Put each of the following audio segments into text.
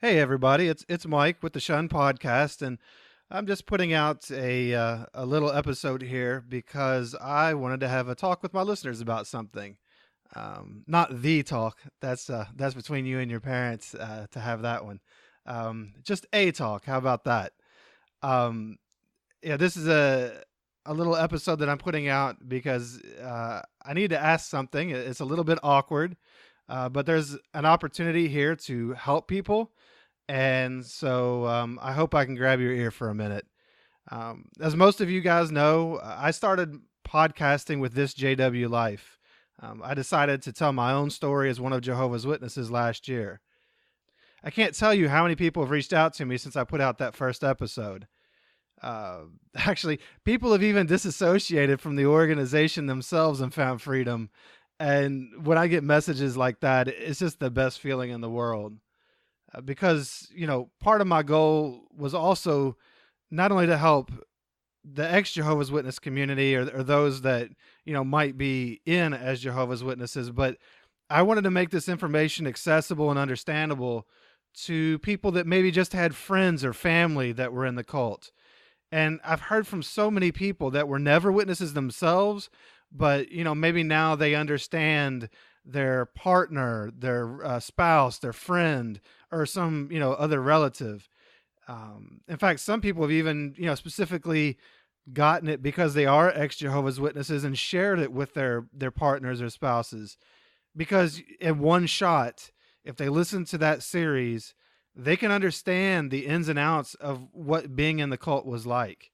Hey everybody, it's Mike with the Shun Podcast, and I'm just putting out a little episode here because I wanted to have a talk with my listeners about something. Not the talk. That's between you and your parents to have that one. Just a talk. How about that? Um, yeah, this is a little episode that I'm putting out because I need to ask something. It's a little bit awkward, but there's an opportunity here to help people, and so I hope I can grab your ear for a minute. As most of you guys know, I started podcasting with this JW Life. I decided to tell my own story as one of Jehovah's Witnesses last year. I can't tell you how many people have reached out to me since I put out that first episode. Uh, Actually, people have even disassociated from the organization themselves and found freedom. And when I get messages like that, it's just the best feeling in the world. Because, part of my goal was also not only to help the ex Jehovah's Witness community or those that, might be in as Jehovah's Witnesses, but I wanted to make this information accessible and understandable to people that maybe just had friends or family that were in the cult. And I've heard from so many people that were never witnesses themselves, but maybe now they understand their partner, their spouse, their friend, or some other relative. In fact, some people have even specifically gotten it because they are ex Jehovah's Witnesses and shared it with their partners or spouses. Because in one shot, if they listen to that series, they can understand the ins and outs of what being in the cult was like.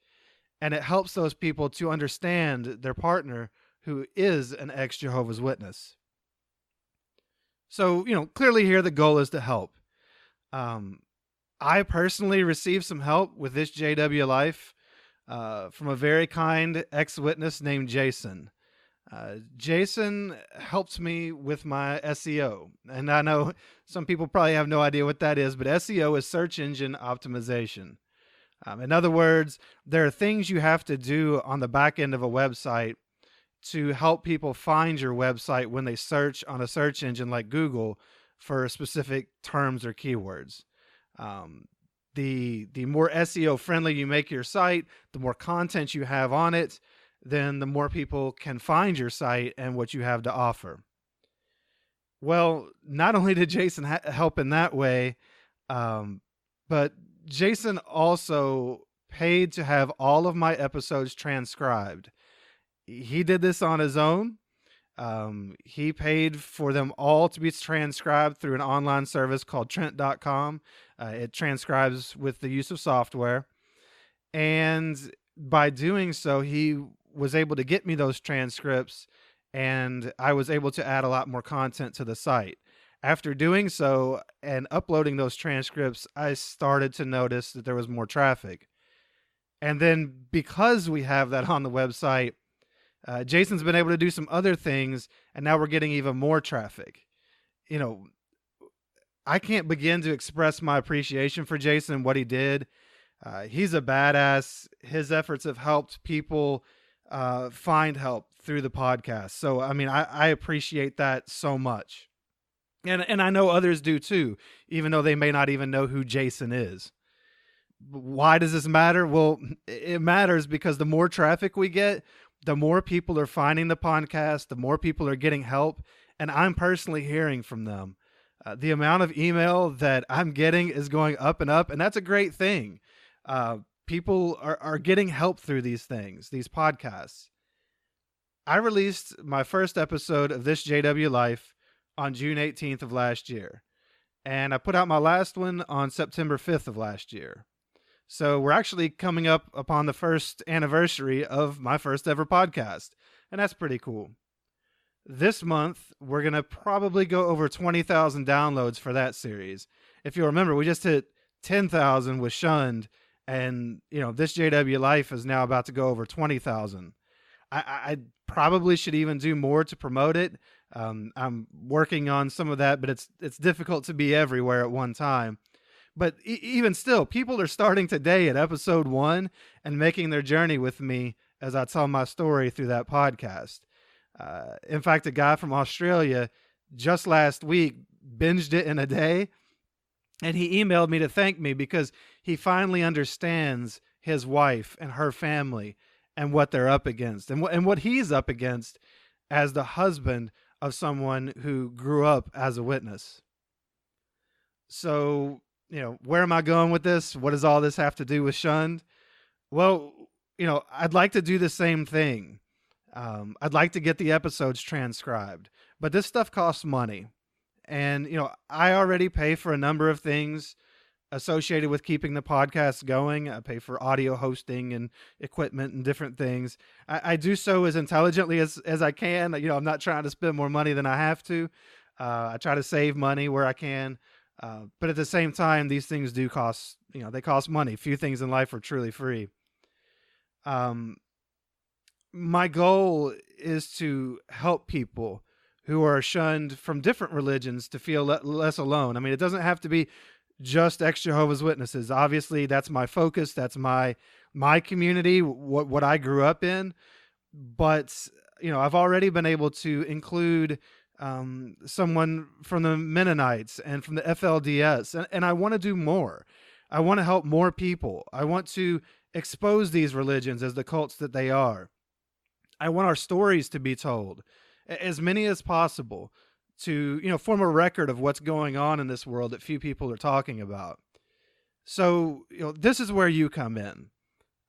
And it helps those people to understand their partner who is an ex Jehovah's Witness. So, clearly here the goal is to help. Um, I personally received some help with this JW Life from a very kind ex witness named Jason. Jason helped me with my SEO. And I know some people probably have no idea what that is, but SEO is search engine optimization. In other words, there are things you have to do on the back end of a website to help people find your website when they search on a search engine like Google for specific terms or keywords. Um, the more SEO friendly you make your site, the more content you have on it, then the more people can find your site and what you have to offer. Well, not only did Jason help in that way, but Jason also paid to have all of my episodes transcribed. He did this on his own. He paid for them all to be transcribed through an online service called Trent.com. It transcribes with the use of software. And by doing so, he was able to get me those transcripts, and I was able to add a lot more content to the site. After doing so and uploading those transcripts, I started to notice that there was more traffic. And then because we have that on the website, Jason's been able to do some other things, and now we're getting even more traffic. You know, I can't begin to express my appreciation for Jason and what he did. He's a badass. His efforts have helped people find help through the podcast. So, I mean, I appreciate that so much. And I know others do too, even though they may not even know who Jason is. Why does this matter? Well, it matters because the more traffic we get, the more people are finding the podcast, the more people are getting help. And I'm personally hearing from them. The amount of email that I'm getting is going up and up, and that's a great thing. People are getting help through these things, these podcasts. I released my first episode of this JW Life on June 18th of last year, and I put out my last one on September 5th of last year. So we're actually coming up upon the first anniversary of my first ever podcast, and that's pretty cool. This month, we're going to probably go over 20,000 downloads for that series. If you remember, we just hit 10,000 with Shunned, and this JW Life is now about to go over 20,000. I probably should even do more to promote it. I'm working on some of that, but it's difficult to be everywhere at one time. But even still, people are starting today at episode 1 and making their journey with me as I tell my story through that podcast. In fact, a guy from Australia just last week binged it in a day. And he emailed me to thank me because he finally understands his wife and her family and what they're up against and what he's up against as the husband of someone who grew up as a witness. So, where am I going with this? What does all this have to do with Shunned? Well, I'd like to do the same thing. I'd like to get the episodes transcribed, but this stuff costs money. And, I already pay for a number of things associated with keeping the podcast going. I pay for audio hosting and equipment and different things. I do so as intelligently as I can. I'm not trying to spend more money than I have to. I try to save money where I can. But at the same time, these things do cost, they cost money. Few things in life are truly free. My goal is to help people who are shunned from different religions to feel less alone. I mean, it doesn't have to be just ex-Jehovah's Witnesses. Obviously, that's my focus. That's my community, what I grew up in. But, I've already been able to include someone from the Mennonites and from the FLDS, and I want to do more. I want to help more people. I want to expose these religions as the cults that they are. I want our stories to be told, as many as possible, to form a record of what's going on in this world that few people are talking about. So this is where you come in.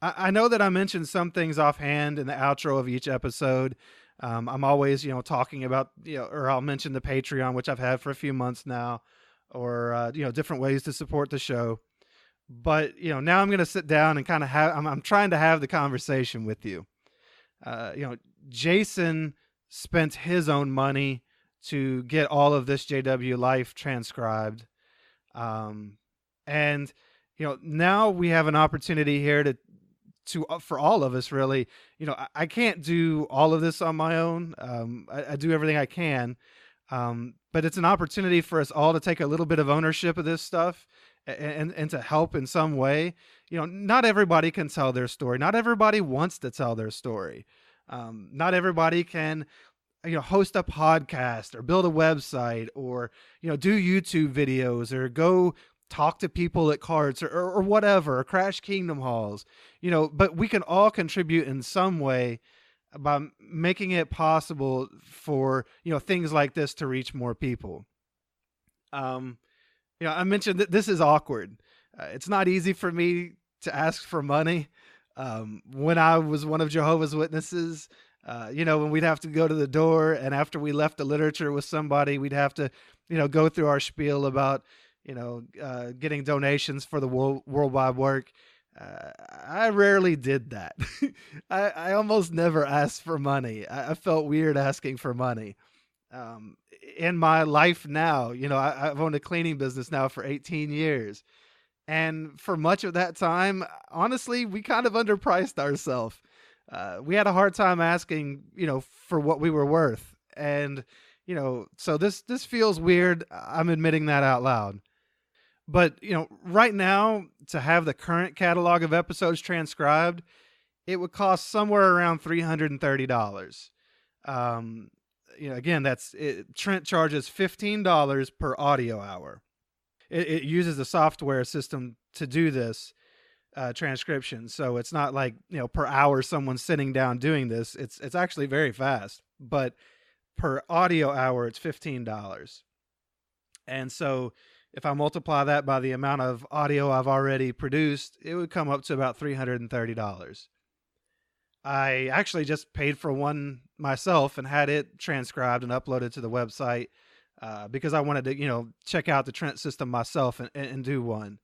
I know that I mentioned some things offhand in the outro of each episode. I'm always talking about or I'll mention the Patreon, which I've had for a few months now, or different ways to support the show. But now I'm going to sit down and kind of I'm trying to have the conversation with you. Jason spent his own money to get all of this JW Life transcribed. And now we have an opportunity here to for all of us, really. I can't do all of this on my own. I do everything I can. But it's an opportunity for us all to take a little bit of ownership of this stuff and to help in some way. Not everybody can tell their story. Not everybody wants to tell their story. Not everybody can host a podcast or build a website or do YouTube videos or go talk to people at carts or whatever, or crash Kingdom halls. But we can all contribute in some way by making it possible for things like this to reach more people. I mentioned that this is awkward. It's not easy for me to ask for money. When I was one of Jehovah's Witnesses, when we'd have to go to the door, and after we left the literature with somebody, we'd have to, go through our spiel about, getting donations for the worldwide work. I rarely did that. I almost never asked for money. I felt weird asking for money. In my life now, I've owned a cleaning business now for 18 years. And for much of that time, honestly, we kind of underpriced ourselves. We had a hard time asking, for what we were worth. And, so this feels weird. I'm admitting that out loud. But, right now, to have the current catalog of episodes transcribed, it would cost somewhere around $330. Again, Trent charges $15 per audio hour. It uses a software system to do this transcription. So it's not like, per hour someone's sitting down doing this. It's actually very fast. But per audio hour, it's $15. And so if I multiply that by the amount of audio I've already produced, it would come up to about $330. I actually just paid for one myself and had it transcribed and uploaded to the website because I wanted to, check out the Trent system myself and do one.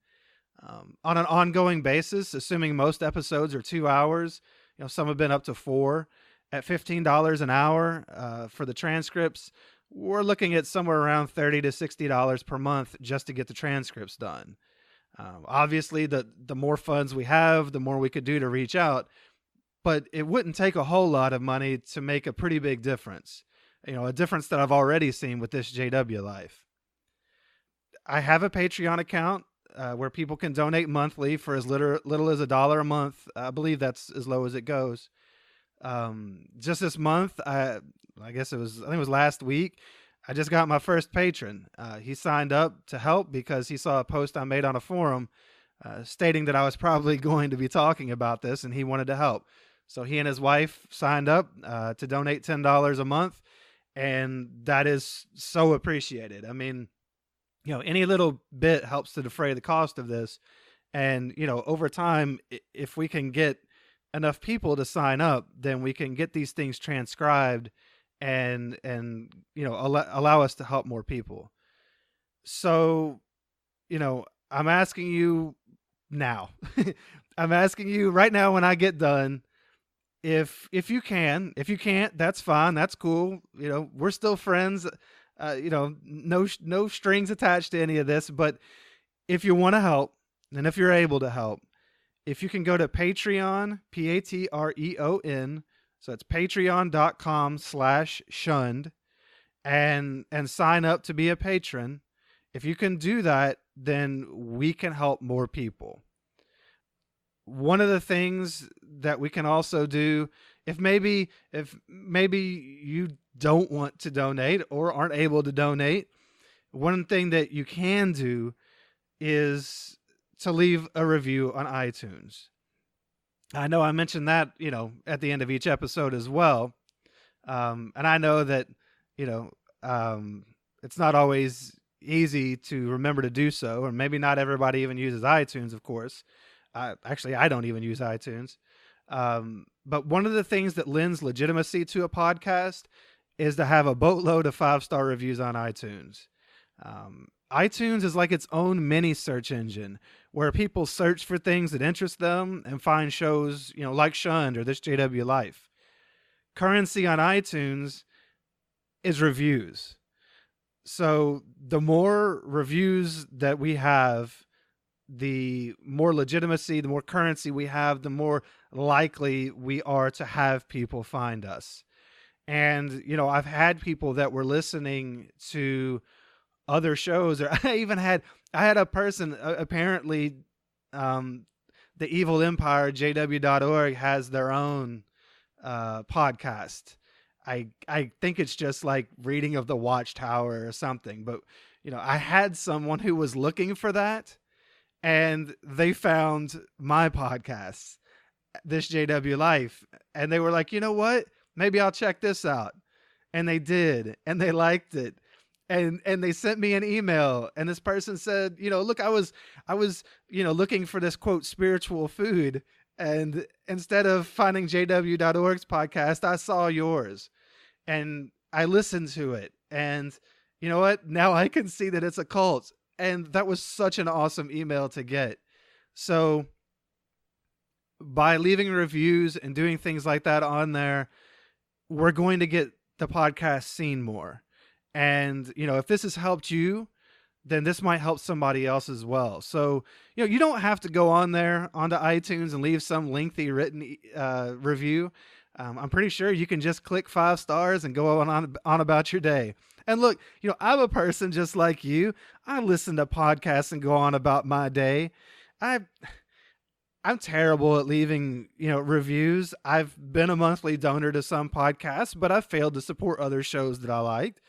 On an ongoing basis, assuming most episodes are 2 hours, some have been up to 4, at $15 an hour for the transcripts, we're looking at somewhere around $30 to $60 per month just to get the transcripts done. Obviously, the more funds we have, the more we could do to reach out, but it wouldn't take a whole lot of money to make a pretty big difference. A difference that I've already seen with this JW Life. I have a Patreon account where people can donate monthly for as little as $1 a month. I believe that's as low as it goes. Just this month, I think it was last week, I just got my first patron. He signed up to help because he saw a post I made on a forum stating that I was probably going to be talking about this, and he wanted to help. So he and his wife signed up to donate $10 a month, and that is so appreciated. I mean, any little bit helps to defray the cost of this. And, over time, if we can get enough people to sign up, then we can get these things transcribed and allow us to help more people. So, I'm asking you now. I'm asking you right now when I get done, if you can. If you can't, that's fine. That's cool. We're still friends. No strings attached to any of this. But if you want to help, and if you're able to help, if you can go to Patreon, Patreon, so it's patreon.com/shunned, and sign up to be a patron. If you can do that, then we can help more people. One of the things that we can also do, if maybe you don't want to donate or aren't able to donate, one thing that you can do is to leave a review on iTunes. I know I mentioned that, at the end of each episode as well. And I know that, it's not always easy to remember to do so, or maybe not everybody even uses iTunes, of course. Actually, I don't even use iTunes. But one of the things that lends legitimacy to a podcast is to have a boatload of 5-star reviews on iTunes. iTunes is like its own mini search engine where people search for things that interest them and find shows, like Shunned or This JW Life. Currency on iTunes is reviews. So the more reviews that we have, the more legitimacy, the more currency we have, the more likely we are to have people find us. And, I've had people that were listening to other shows, or I had a person, apparently, the Evil Empire, JW.org, has their own podcast. I think it's just like Reading of the Watchtower or something. But, I had someone who was looking for that, and they found my podcast, This JW Life. And they were like, you know what? Maybe I'll check this out. And they did. And they liked it. And they sent me an email. And this person said, look, I was looking for this, quote, spiritual food. And instead of finding JW.org's podcast, I saw yours. And I listened to it. And you know what? Now I can see that it's a cult. And that was such an awesome email to get. So by leaving reviews and doing things like that on there, we're going to get the podcast seen more. And, if this has helped you, then this might help somebody else as well. So, you don't have to go onto iTunes and leave some lengthy written review. I'm pretty sure you can just click 5 stars and go on about your day. And look, I'm a person just like you. I listen to podcasts and go on about my day. I'm terrible at leaving, reviews. I've been a monthly donor to some podcasts, but I've failed to support other shows that I liked.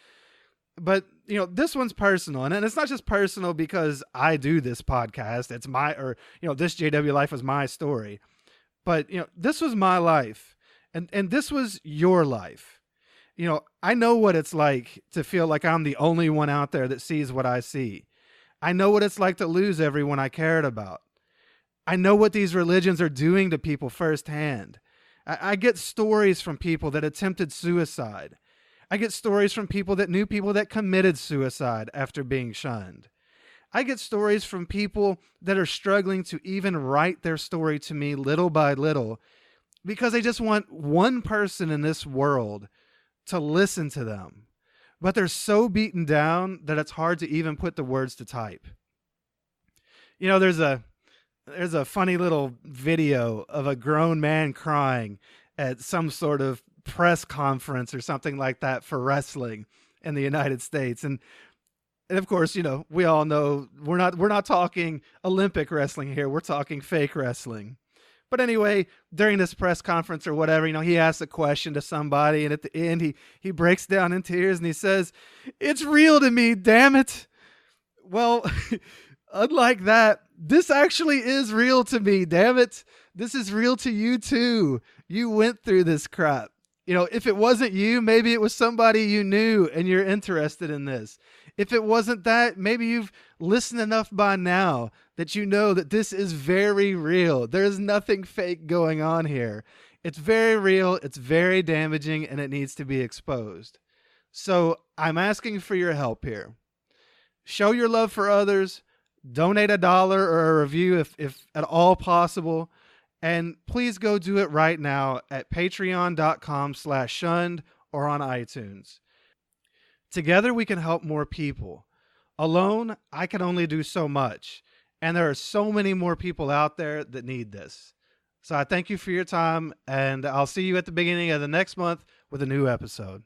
But, this one's personal. And it's not just personal because I do this podcast. It's This JW Life was my story. But, this was my life. And this was your life. I know what it's like to feel like I'm the only one out there that sees what I see. I know what it's like to lose everyone I cared about. I know what these religions are doing to people firsthand. I get stories from people that attempted suicide. I get stories from people that knew people that committed suicide after being shunned. I get stories from people that are struggling to even write their story to me little by little because they just want one person in this world to listen to them. But they're so beaten down that it's hard to even put the words to type. There's a funny little video of a grown man crying at some sort of press conference or something like that for wrestling in the United States. And of course, we all know we're not talking Olympic wrestling here. We're talking fake wrestling. But anyway, during this press conference or whatever, he asks a question to somebody, and at the end, he breaks down in tears and he says, "It's real to me, damn it." Well, unlike that, this actually is real to me, damn it. This is real to you too. You went through this crap. If it wasn't you, maybe it was somebody you knew and you're interested in this. If it wasn't that, maybe you've listened enough by now that you know that this is very real. There's nothing fake going on here. It's very real, it's very damaging, and it needs to be exposed. So I'm asking for your help here. Show your love for others. Donate $1 or a review if at all possible. And please go do it right now at patreon.com/shunned or on iTunes. Together we can help more people. Alone, I can only do so much. And there are so many more people out there that need this. So I thank you for your time, and I'll see you at the beginning of the next month with a new episode.